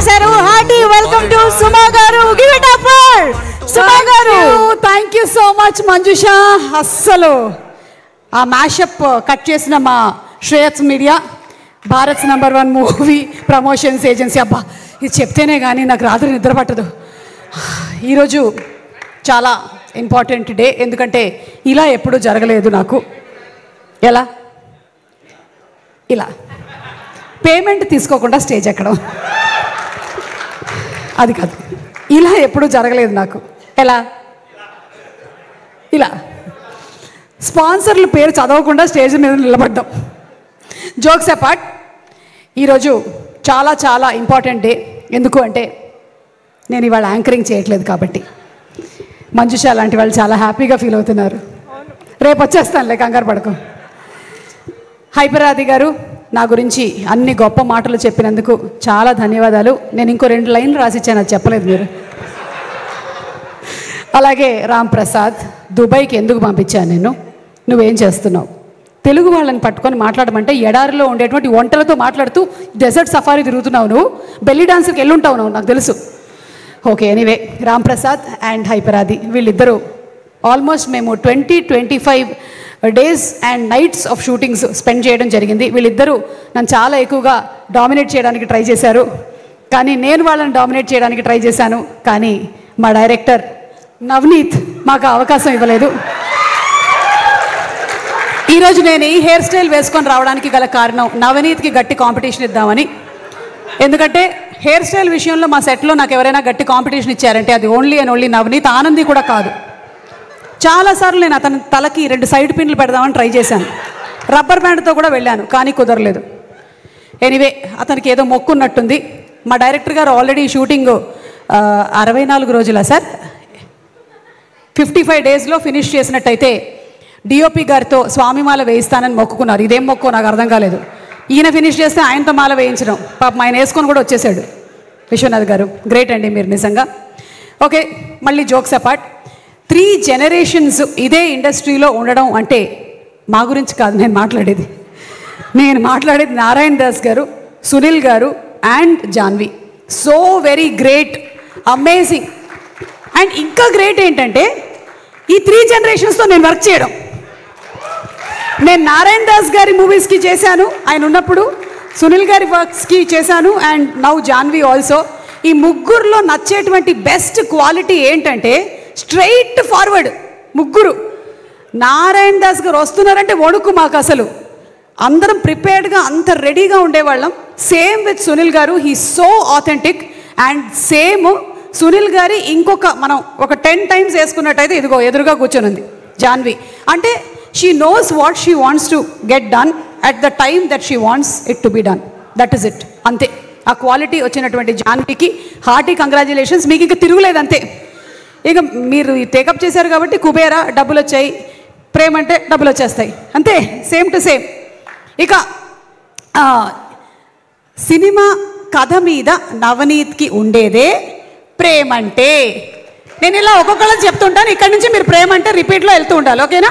వచ్చేసారు. Hearty welcome to సుమా గారు. Give it up for సుమా గారు. Thank you so much Manjusha. అస్సలు ఆ మ్యాషప్ కట్ చేసిన మా Shreyas media, Bharat #1 movie promotions agency. అబ్బా ఇది చెప్తేనే కానీ నాకు రాత్రి నిద్ర పట్టదు. ఈరోజు చాలా ఇంపార్టెంట్ డే, ఎందుకంటే ఇలా ఎప్పుడూ జరగలేదు నాకు. ఎలా? ఇలా పేమెంట్ తీసుకోకుండా స్టేజ్ ఎక్కడం, అది కాదు. ఇలా ఎప్పుడూ జరగలేదు నాకు. ఎలా? ఇలా స్పాన్సర్ల పేరు చదవకుండా స్టేజ్ మీద నిలబడ్డాం. జోక్స్ అపార్ట్, ఈరోజు చాలా చాలా ఇంపార్టెంట్ డే. ఎందుకు అంటే నేను ఇవాళ యాంకరింగ్ చేయట్లేదు కాబట్టి. మంజుష లాంటి వాళ్ళు చాలా హ్యాపీగా ఫీల్ అవుతున్నారు. రేపు వచ్చేస్తానులే, కంగారు పడకు. హైపరాది గారు నా గురించి అన్ని గొప్ప మాటలు చెప్పినందుకు చాలా ధన్యవాదాలు. నేను ఇంకో 2 లైన్లు రాసిచ్చాను, అది చెప్పలేదు మీరు. అలాగే రామ్ ప్రసాద్, దుబాయ్కి ఎందుకు పంపించాను నేను? నువ్వేం చేస్తున్నావు? తెలుగు వాళ్ళని పట్టుకొని మాట్లాడమంటే ఎడారిలో ఉండేటువంటి వంటలతో మాట్లాడుతూ డెజర్ట్ సఫారీ తిరుగుతున్నావు నువ్వు. బెల్లీ డాన్స్కి వెళ్ళుంటావు నువ్వు, నాకు తెలుసు. Okay, anyway, Ram Prasad and Hyper Aadi వీళ్ళిద్దరూ ఆల్మోస్ట్ మేము 20-25 days and nights of shootings spend చేయడం జరిగింది. వీళ్ళిద్దరూ నన్ను చాలా ఎక్కువగా డామినేట్ చేయడానికి ట్రై చేశారు, కానీ నేను వాళ్ళని డామినేట్ చేయడానికి ట్రై చేశాను. కానీ మా డైరెక్టర్ నవనీత్ మాకు అవకాశం ఇవ్వలేదు. ఈరోజు నేను ఈ హెయిర్ స్టైల్ వేసుకొని రావడానికి గల కారణం నవనీత్కి గట్టి కాంపిటీషన్ ఇద్దామని. ఎందుకంటే హెయిర్ స్టైల్ విషయంలో మా సెట్లో నాకు ఎవరైనా గట్టి కాంపిటీషన్ ఇచ్చారంటే అది only and only Navneet. Anandi కూడా కాదు. చాలాసార్లు నేను అతని తలకి 2 సైడ్ పిన్లు పెడదామని ట్రై చేశాను. రబ్బర్ బ్యాండ్తో కూడా వెళ్ళాను, కానీ కుదరలేదు. ఎనీవే, అతనికి ఏదో మొక్కున్నట్టుంది. మా డైరెక్టర్ గారు ఆల్రెడీ షూటింగ్ 64 రోజులా సార్, 55 డేస్లో ఫినిష్ చేసినట్టయితే డిఓపి గారితో స్వామిమాల వేయిస్తానని మొక్కుకున్నారు. ఇదేం మొక్కో నాకు అర్థం కాలేదు. ఈయన ఫినిష్ చేస్తే ఆయనతో మాల వేయించడం, పాపం ఆయన వేసుకొని కూడా వచ్చేసాడు. విశ్వనాథ్ గారు గ్రేట్ అండి మీరు నిజంగా. ఓకే, మళ్ళీ జోక్స్ అపార్ట్, 3 జనరేషన్స్ ఇదే ఇండస్ట్రీలో ఉండడం అంటే మా గురించి కాదు నేను మాట్లాడేది. నేను మాట్లాడేది Narayana Das garu, Sunil garu and Janvi. So very great, amazing. And ఇంకా గ్రేట్ ఏంటంటే ఈ 3 జనరేషన్స్తో నేను వర్క్ చేయడం. నేను నారాయణ దాస్ గారి మూవీస్కి చేశాను ఆయన ఉన్నప్పుడు, సునీల్ గారి వర్క్స్కి చేశాను, అండ్ నౌ జాన్వి ఆల్సో. ఈ ముగ్గురులో నచ్చేటువంటి బెస్ట్ క్వాలిటీ ఏంటంటే స్ట్రైట్ ఫార్వర్డ్. ముగ్గురు నారాయణ దాస్ గారు వస్తున్నారంటే వణుకు మాకు అసలు. అందరం ప్రిపేర్డ్గా అంత రెడీగా ఉండేవాళ్ళం. సేమ్ విత్ సునీల్ గారు, he so authentic. And same Sunil గారి ఇంకొక మనం ఒక 10 టైమ్స్ వేసుకున్నట్టయితే ఇదిగో ఎదురుగా కూర్చొని ఉంది జాన్వి. అంటే she knows what she wants to get done at the time that she wants it to be done. That is it, అంతే. ఆ క్వాలిటీ వచ్చినటువంటి జాన్వికి హార్టీ కంగ్రాచులేషన్స్. మీకు ఇంకా తిరుగులేదు అంతే. ఇక మీరు టేకప్ చేశారు కాబట్టి కుబేరా డబ్బులు వచ్చాయి, ప్రేమ అంటే డబ్బులు వచ్చేస్తాయి, అంతే. Same to same. ఇక సినిమా కథ మీద నవనీత్కి ఉండేదే ప్రేమంటే. నేను ఇలా ఒక్కొక్కళ్ళకి చెప్తుంటాను, ఇక్కడి నుంచి మీరు ప్రేమ అంటే రిపీట్లో వెళ్తూ ఉండాలి, ఓకేనా?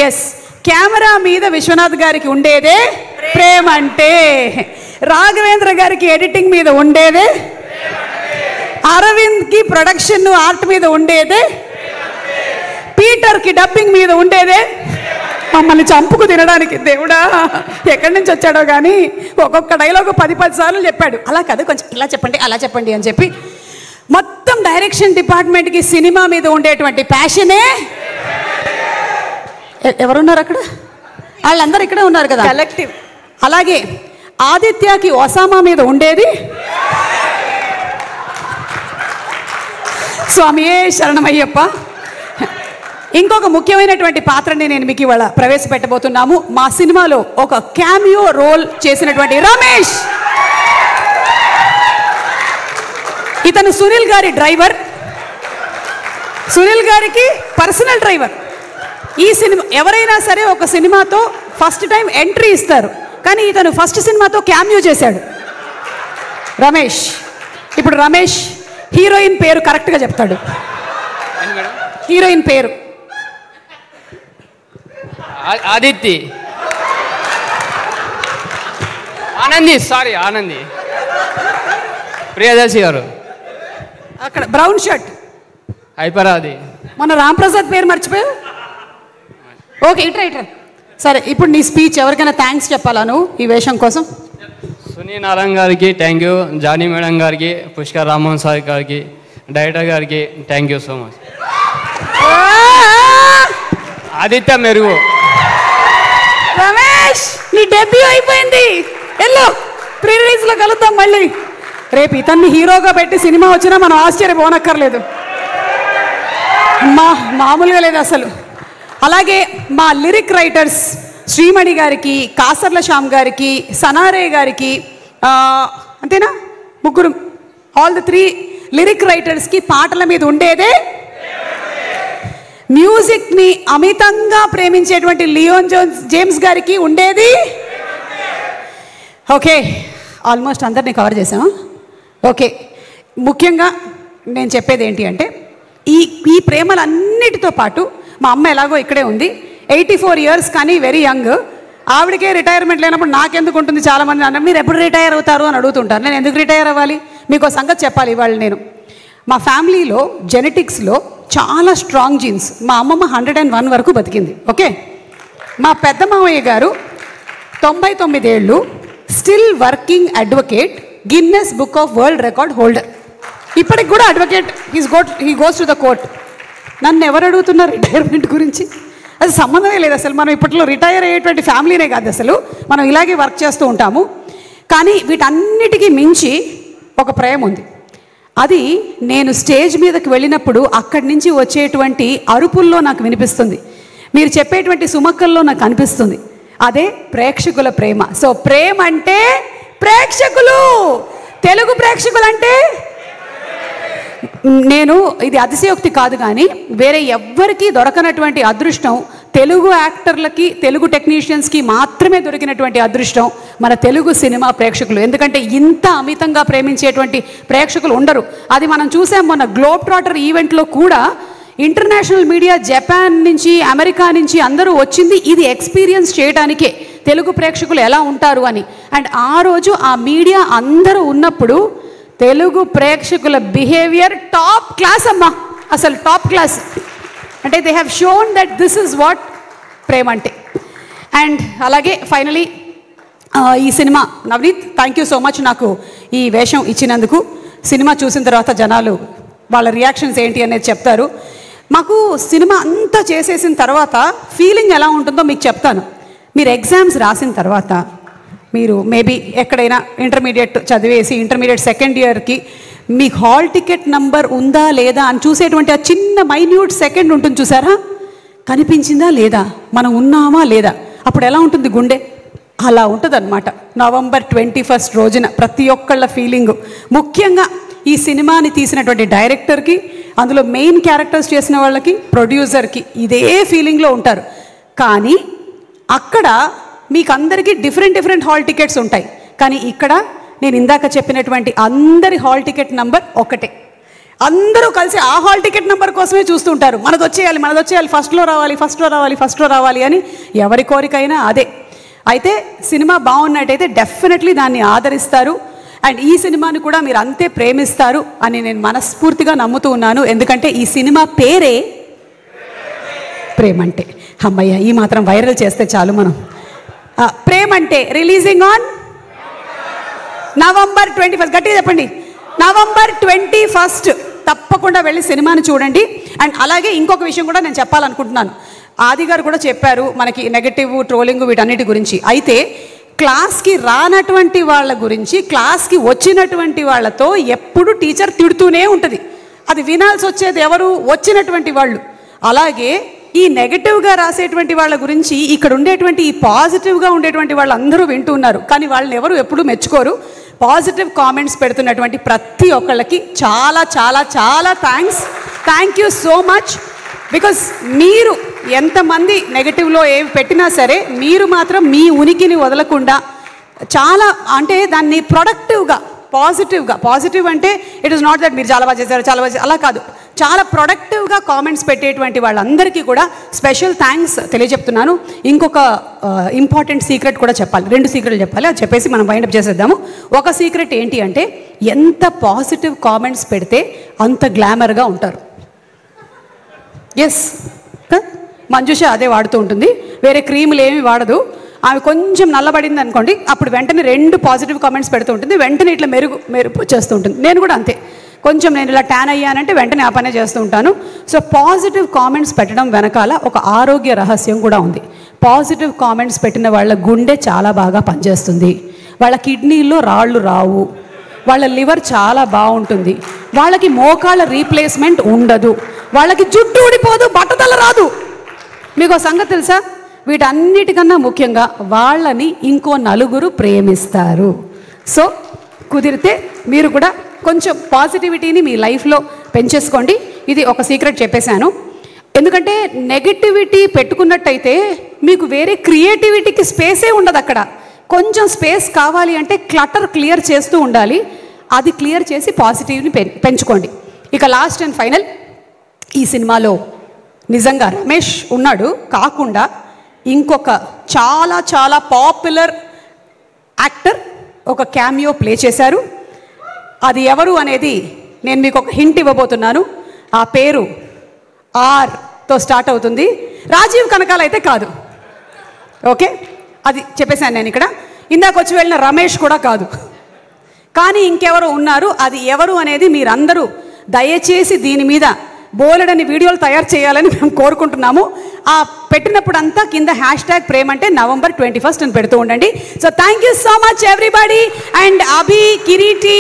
ఎస్. కెమెరా మీద విశ్వనాథ్ గారికి ఉండేదే ప్రేమంటే, రాఘవేంద్ర గారికి ఎడిటింగ్ మీద ఉండేదే, అరవింద్కి ప్రొడక్షన్ ఆర్ట్ మీద ఉండేదే, పీటర్కి డబ్బింగ్ మీద ఉండేదే. మమ్మల్ని చంపుకు తినడానికి దేవుడా ఎక్కడి నుంచి వచ్చాడో కానీ ఒక్కొక్క డైలాగ్ 10 సార్లు చెప్పాడు. అలా కాదు, కొంచెం ఇలా చెప్పండి, అలా చెప్పండి అని చెప్పి. మొత్తం డైరెక్షన్ డిపార్ట్మెంట్కి సినిమా మీద ఉండేటువంటి ప్యాషనే. ఎవరున్నారు అక్కడ? వాళ్ళందరూ ఇక్కడే ఉన్నారు కదా, కలెక్టివ్. అలాగే ఆదిత్యకి ఒసామా మీద ఉండేది స్వామియే శరణమయ్యప్ప. ఇంకొక ముఖ్యమైనటువంటి పాత్రని నేను మీకు ఇవాళ ప్రవేశపెట్టబోతున్నాము. మా సినిమాలో ఒక క్యామియో రోల్ చేసినటువంటి రమేష్. ఇతను సునీల్ గారి డ్రైవర్, సునీల్ గారికి పర్సనల్ డ్రైవర్. ఈ సినిమా ఎవరైనా సరే ఒక సినిమాతో ఫస్ట్ టైం ఎంట్రీ ఇస్తారు, కానీ ఇతను ఫస్ట్ సినిమాతో క్యామియో చేశాడు రమేష్. ఇప్పుడు రమేష్ హీరోయిన్ పేరు కరెక్ట్గా చెప్తాడు. హీరోయిన్ పేరు ఆదిత్య, ఆనంది, సారీ ఆనంది. ప్రియదర్శి గారు అక్కడ బ్రౌన్ షర్ట్ అయిపోరా అది. మన రాంప్రసాద్ పేరు మర్చిపోయా. ఓకే, ఇట్రా. సరే, ఇప్పుడు నీ స్పీచ్ ఎవరికైనా థ్యాంక్స్ చెప్పాలా నువ్వు ఈ వేషం కోసం? సునీ నారాయణ గారికి థ్యాంక్ యూ, జానీ మేడం గారికి, పుష్కర్ రామ్మోహన్ సార్ గారికి, డైరెక్టర్ గారికి thank you so much. Aditya మెరుగు. రమేష్, నీ డెబ్యూ అయిపోయింది, వెళ్ళు, ప్రీ రిలీజ్లో కలుద్దాం మళ్ళీ. రేపు ఇతన్ని హీరోగా పెట్టి సినిమా వచ్చినా మనం ఆశ్చర్యపోనక్కర్లేదు, మామూలుగా లేదు అసలు. అలాగే మా లిరిక్ రైటర్స్ శ్రీమణి గారికి, కాసర్ల శ్యామ్ గారికి, సనారే గారికి, అంతేనా, ముగ్గురు, ఆల్ ది 3 లిరిక్ రైటర్స్కి పాటల మీద ఉండేదే, మ్యూజిక్ని అమితంగా ప్రేమించేటువంటి లియోన్ జేమ్స్ గారికి ఉండేది. ఓకే, ఆల్మోస్ట్ అందరినీ కవర్ చేసామా? ఓకే, ముఖ్యంగా నేను చెప్పేది ఏంటి అంటే ఈ ప్రేమలన్నిటితో పాటు మా అమ్మ ఎలాగో ఇక్కడే ఉంది, 84 years కానీ వెరీ యంగ్. ఆవిడకే రిటైర్మెంట్ లేనప్పుడు నాకెందుకు ఉంటుంది? చాలామంది అన్నారు మీరు ఎప్పుడు రిటైర్ అవుతారు అని అడుగుతుంటారు. నేను ఎందుకు రిటైర్ అవ్వాలి? మీకు సంగతి చెప్పాలి ఇవాళ. నేను మా ఫ్యామిలీలో జెనెటిక్స్లో చాలా స్ట్రాంగ్ జీన్స్. మా అమ్మమ్మ 101 వరకు బతికింది. ఓకే, మా పెద్ద మామయ్య గారు 99 ఏళ్ళు, still working advocate, Guinness book of world record holder. ఇప్పటికి కూడా advocate, he goes to the court. నన్ను ఎవరు అడుగుతున్నారు రిటైర్మెంట్ గురించి? అది సంబంధమే లేదు అసలు. మనం ఇప్పట్లో రిటైర్ అయ్యేటువంటి ఫ్యామిలీనే కాదు అసలు, మనం ఇలాగే వర్క్ చేస్తూ ఉంటాము. కానీ వీటన్నిటికీ మించి ఒక ప్రేమ ఉంది. అది నేను స్టేజ్ మీదకి వెళ్ళినప్పుడు అక్కడి నుంచి వచ్చేటువంటి అరుపుల్లో నాకు వినిపిస్తుంది, మీరు చెప్పేటువంటి సుమక్కల్లో నాకు అనిపిస్తుంది. అదే ప్రేక్షకుల ప్రేమ. సో ప్రేమ అంటే ప్రేక్షకులు, తెలుగు ప్రేక్షకులు అంటే నేను ఇది అతిశయోక్తి కాదు కానీ వేరే ఎవ్వరికీ దొరకనటువంటి అదృష్టం తెలుగు యాక్టర్లకి, తెలుగు టెక్నీషియన్స్కి మాత్రమే దొరికినటువంటి అదృష్టం మన తెలుగు సినిమా ప్రేక్షకులు. ఎందుకంటే ఇంత అమితంగా ప్రేమించేటువంటి ప్రేక్షకులు ఉండరు. అది మనం చూసాం మొన్న గ్లోబ్ ట్రాటర్ ఈవెంట్లో కూడా. ఇంటర్నేషనల్ మీడియా, జపాన్ నుంచి, అమెరికా నుంచి అందరూ వచ్చింది ఇది ఎక్స్పీరియన్స్ చేయడానికే తెలుగు ప్రేక్షకులు ఎలా ఉంటారు అని. అండ్ ఆ రోజు ఆ మీడియా అందరూ ఉన్నప్పుడు తెలుగు ప్రేక్షకుల బిహేవియర్ టాప్ క్లాస్ అమ్మా, అసలు టాప్ క్లాస్. అంటే they have shown that this is what ప్రేమ అంటే. అండ్ అలాగే ఫైనలీ ఈ సినిమా, Navaneeth thank you so much నాకు ఈ వేషం ఇచ్చినందుకు. సినిమా చూసిన తర్వాత జనాలు వాళ్ళ రియాక్షన్స్ ఏంటి అనేది చెప్తారు. మాకు సినిమా అంతా చేసేసిన తర్వాత ఫీలింగ్ ఎలా ఉంటుందో మీకు చెప్తాను. మీరు ఎగ్జామ్స్ రాసిన తర్వాత, మీరు మేబీ ఎక్కడైనా ఇంటర్మీడియట్ చదివేసి ఇంటర్మీడియట్ సెకండ్ ఇయర్కి మీకు హాల్ టికెట్ నంబర్ ఉందా లేదా అని చూసేటువంటి ఆ చిన్న మైన్యూట్ సెకండ్ ఉంటుంది చూసారా, కనిపించిందా లేదా, మనం ఉన్నామా లేదా, అప్పుడు ఎలా ఉంటుంది గుండె? అలా ఉంటుంది అనమాట November 21 రోజున ప్రతి ఒక్కళ్ళ ఫీలింగు. ముఖ్యంగా ఈ సినిమాని తీసినటువంటి డైరెక్టర్కి, అందులో మెయిన్ క్యారెక్టర్స్ చేసిన వాళ్ళకి, ప్రొడ్యూసర్కి ఇదే ఫీలింగ్లో ఉంటారు. కానీ అక్కడ మీకు అందరికీ డిఫరెంట్ హాల్ టికెట్స్ ఉంటాయి. కానీ ఇక్కడ నేను ఇందాక చెప్పినటువంటి అందరి హాల్ టికెట్ నంబర్ ఒకటే. అందరూ కలిసి ఆ హాల్ టికెట్ నెంబర్ కోసమే చూస్తుంటారు, మనది వచ్చేయాలి, ఫస్ట్లో రావాలి అని. ఎవరి కోరికైనా అదే. అయితే సినిమా బాగున్నట్టయితే డెఫినెట్లీ దాన్ని ఆదరిస్తారు. అండ్ ఈ సినిమాని కూడా మీరు అంతే ప్రేమిస్తారు అని నేను మనస్ఫూర్తిగా నమ్ముతూ ఉన్నాను. ఎందుకంటే ఈ సినిమా పేరే ప్రేమంటే. అమ్మయ్య, ఈ మాత్రం వైరల్ చేస్తే చాలు మనం. ప్రేమంటే రిలీజింగ్ ఆన్ November 21. గట్టిగా చెప్పండి, November 21. తప్పకుండా వెళ్ళి సినిమాని చూడండి. అండ్ అలాగే ఇంకొక విషయం కూడా నేను చెప్పాలనుకుంటున్నాను. ఆది గారు కూడా చెప్పారు మనకి నెగటివ్, ట్రోలింగ్ వీటన్నిటి గురించి. అయితే క్లాస్కి రానటువంటి వాళ్ళ గురించి క్లాస్కి వచ్చినటువంటి వాళ్ళతో ఎప్పుడు టీచర్ తిడుతూనే ఉంటుంది. అది వినాల్సి వచ్చేది ఎవరు? వచ్చినటువంటి వాళ్ళు. అలాగే ఈ నెగటివ్గా రాసేటువంటి వాళ్ళ గురించి ఇక్కడ ఉండేటువంటి ఈ పాజిటివ్గా ఉండేటువంటి వాళ్ళు అందరూ వింటూ ఉన్నారు. కానీ వాళ్ళని ఎవరు ఎప్పుడూ మెచ్చుకోరు. పాజిటివ్ కామెంట్స్ పెడుతున్నటువంటి ప్రతి ఒక్కళ్ళకి చాలా చాలా చాలా thank you so much. Because మీరు ఎంతమంది నెగటివ్లో ఏవి పెట్టినా సరే మీరు మాత్రం మీ ఉనికిని వదలకుండా చాలా, అంటే దాన్ని ప్రొడక్టివ్గా పాజిటివ్ అంటే ఇట్ ఇస్ నాట్ దట్ మీరు చాలా బాగా చేశారు చాలా బాగా అలా కాదు, చాలా ప్రొడక్టివ్గా కామెంట్స్ పెట్టేటువంటి వాళ్ళందరికీ కూడా స్పెషల్ థ్యాంక్స్ తెలియజెప్తున్నాను. ఇంకొక ఇంపార్టెంట్ సీక్రెట్ కూడా చెప్పాలి, 2 సీక్రెట్లు చెప్పాలి, అది చెప్పేసి మనం వైండప్ చేసేద్దాము. ఒక సీక్రెట్ ఏంటి అంటే ఎంత పాజిటివ్ కామెంట్స్ పెడితే అంత గ్లామర్గా ఉంటారు. ఎస్, మంజుష అదే వాడుతూ ఉంటుంది, వేరే క్రీములు ఏమి వాడదు. ఆమె కొంచెం నల్లబడింది అనుకోండి, అప్పుడు వెంటనే 2 పాజిటివ్ కామెంట్స్ పెడుతూ ఉంటుంది, వెంటనే ఇట్లా మెరుపు చేస్తూ ఉంటుంది. నేను కూడా అంతే, కొంచెం నేను ఇలా ట్యాన్ అయ్యానంటే వెంటనే ఆ పనే చేస్తూ ఉంటాను. సో పాజిటివ్ కామెంట్స్ పెట్టడం వెనకాల ఒక ఆరోగ్య రహస్యం కూడా ఉంది. పాజిటివ్ కామెంట్స్ పెట్టిన వాళ్ళ గుండె చాలా బాగా పనిచేస్తుంది, వాళ్ళ కిడ్నీల్లో రాళ్ళు రావు, వాళ్ళ లివర్ చాలా బాగుంటుంది, వాళ్ళకి మోకాళ్ళ రీప్లేస్మెంట్ ఉండదు, వాళ్ళకి జుట్టు ఊడిపోదు, బట్టతల రాదు. మీకు సంగతి తెలుసా? వీటన్నిటికన్నా ముఖ్యంగా వాళ్ళని ఇంకో నలుగురు ప్రేమిస్తారు. సో కుదిరితే మీరు కూడా కొంచెం పాజిటివిటీని మీ లైఫ్లో పెంచేసుకోండి. ఇది ఒక సీక్రెట్ చెప్పేశాను. ఎందుకంటే నెగటివిటీ పెట్టుకున్నట్టయితే మీకు వేరే క్రియేటివిటీకి స్పేసే ఉండదు. అక్కడ కొంచెం స్పేస్ కావాలి అంటే క్లటర్ క్లియర్ చేస్తూ ఉండాలి. అది క్లియర్ చేసి పాజిటివ్ని పెంచుకోండి. ఇక లాస్ట్ అండ్ ఫైనల్, ఈ సినిమాలో నిజంగా రమేష్ ఉన్నాడు కాకుండా ఇంకొక చాలా చాలా పాపులర్ యాక్టర్ ఒక క్యామియో ప్లే చేశారు. అది ఎవరు అనేది నేను మీకు ఒక హింట్ ఇవ్వబోతున్నాను. ఆ పేరు ఆర్తో స్టార్ట్ అవుతుంది. రాజీవ్ కనకాల అయితే కాదు, ఓకే, అది చెప్పేశాను నేను ఇక్కడ. ఇందాక వచ్చి వెళ్ళిన రమేష్ కూడా కాదు, కానీ ఇంకెవరు ఉన్నారు. అది ఎవరు అనేది మీరందరూ దయచేసి దీని మీద బోలెడని వీడియోలు తయారు చేయాలని మేము కోరుకుంటున్నాము. ఆ పెట్టినప్పుడంతా కింద #ప్రేమంటే November 21 అని పెడుతూ ఉండండి. So thank you so much everybody. And Abhi, Kireeti,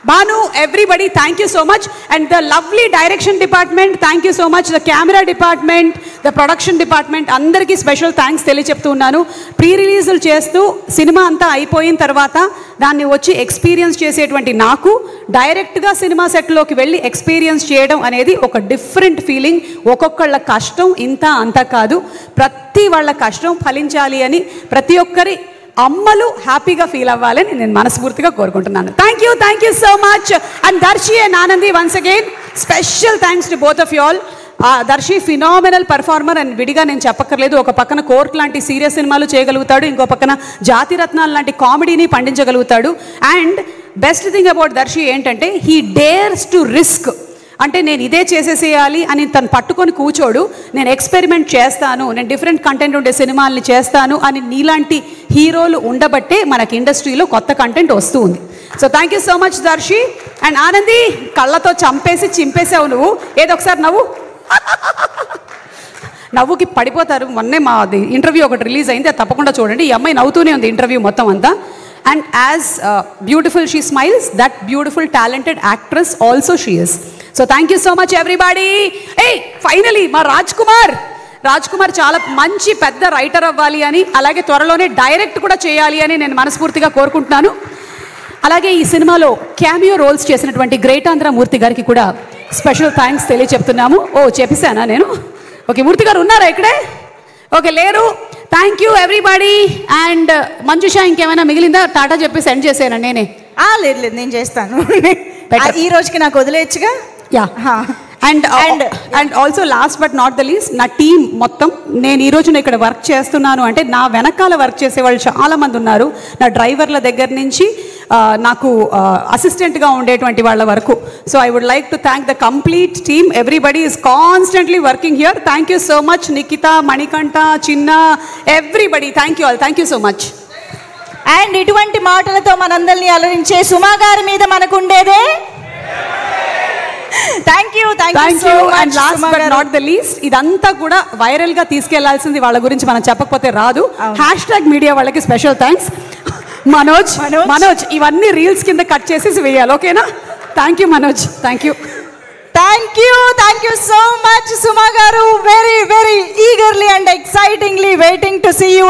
Banu, everybody, thank you so much. And the lovely direction department, thank you so much. The camera department, the production department, అందరికీ స్పెషల్ థ్యాంక్స్ తెలియచెప్తూ ఉన్నాను. Pre రిలీజులు చేస్తూ cinema అంతా అయిపోయిన తర్వాత దాన్ని వచ్చి experience చేసేటువంటి నాకు డైరెక్ట్గా సినిమా సెట్లోకి వెళ్ళి ఎక్స్పీరియన్స్ చేయడం అనేది ఒక డిఫరెంట్ ఫీలింగ్. ఒక్కొక్కళ్ళ కష్టం ఇంత అంత కాదు, ప్రతి వాళ్ళ కష్టం ఫలించాలి అని ప్రతి ఒక్కరి అమ్మలు హ్యాపీగా ఫీల్ అవ్వాలని నేను మనస్ఫూర్తిగా కోరుకుంటున్నాను. Thank you so much. And Darshi and Anandi, once again special thanks to both of you all. Darshi phenomenal performer and విడిగా నేను చెప్పక్కర్లేదు. ఒక పక్కన కోర్ట్ లాంటి సీరియస్ సినిమాలు చేయగలుగుతాడు, ఇంకో పక్కన జాతిరత్నాలు లాంటి కామెడీని పండించగలుగుతాడు. And best thing about Darshi ఏంటంటే హీ డేర్స్ టు రిస్క్. అంటే నేను ఇదే చేసేసేయాలి అని తను పట్టుకొని కూర్చోడు, నేను ఎక్స్పెరిమెంట్ చేస్తాను, నేను డిఫరెంట్ కంటెంట్ ఉండే సినిమాల్ని చేస్తాను అని నీలాంటి హీరోలు ఉండబట్టే మనకి ఇండస్ట్రీలో కొత్త కంటెంట్ వస్తూ ఉంది. So thank you so much Darshi. And Anandi, కళ్ళతో చంపేసి చింపేసావు నువ్వు. ఏదో ఒకసారి నవ్వు, నవ్వుకి పడిపోతారు. మొన్నే మా ఇంటర్వ్యూ ఒకటి రిలీజ్ అయింది, అది తప్పకుండా చూడండి. ఈ అమ్మాయి నవ్వుతూనే ఉంది ఇంటర్వ్యూ మొత్తం అంతా. And as beautiful she smiles, that beautiful talented actress also she is. So thank you so much everybody. Finally మా రాజ్ కుమార్ చాలా మంచి పెద్ద రైటర్ అవ్వాలి అని, అలాగే త్వరలోనే డైరెక్ట్ కూడా చేయాలి అని నేను మనస్ఫూర్తిగా కోరుకుంటున్నాను. అలాగే ఈ సినిమాలో క్యామియో రోల్స్ చేసినటువంటి గ్రేట్ ఆంధ్ర మూర్తి గారికి కూడా స్పెషల్ థ్యాంక్స్ తెలియచెప్తున్నాము. చెప్పేశానా నేను? ఓకే, మూర్తి గారు ఉన్నారా ఇక్కడే? ఓకే, లేరు. Thank you everybody. And Manjusha, ఇంకేమైనా మిగిలిందా? టాటా చెప్పి సెండ్ చేసాను నేనే. లేదు నేను చేస్తాను. ఈ రోజుకి నాకు వదిలేయచ్చుగా. Yeah. And also last but not the least, నా టీం మొత్తం, నేను ఈరోజు ఇక్కడ వర్క్ చేస్తున్నాను అంటే నా వెనకాల వర్క్ చేసే వాళ్ళు చాలామంది ఉన్నారు. నా డ్రైవర్ల దగ్గర నుంచి నాకు అసిస్టెంట్గా ఉండేటువంటి వాళ్ళ వరకు. So I would like to thank the complete team. Everybody is constantly working here. Thank you so much Nikhita, Manikanta, Chinna, everybody, thank you all. Thank you so much. And ఇటువంటి మాటలతో మనందరినీ అలరించే సుమా గారి మీద మనకు ఉండేదే thank you. And last but not the least, ఇదంతా కూడా వైరల్ గా తీసుకెళ్లాల్సింది, వాళ్ళ గురించి మనం చెప్పకపోతే రాదు. #మీడియా వాళ్ళకి స్పెషల్ థ్యాంక్స్. మనోజ్ ఇవన్నీ రీల్స్ కింద కట్ చేసేసి వేయాలి, ఓకేనా? Thank you Manoj. Thank you so much Suma గారు. Very very eagerly and excitingly waiting to see you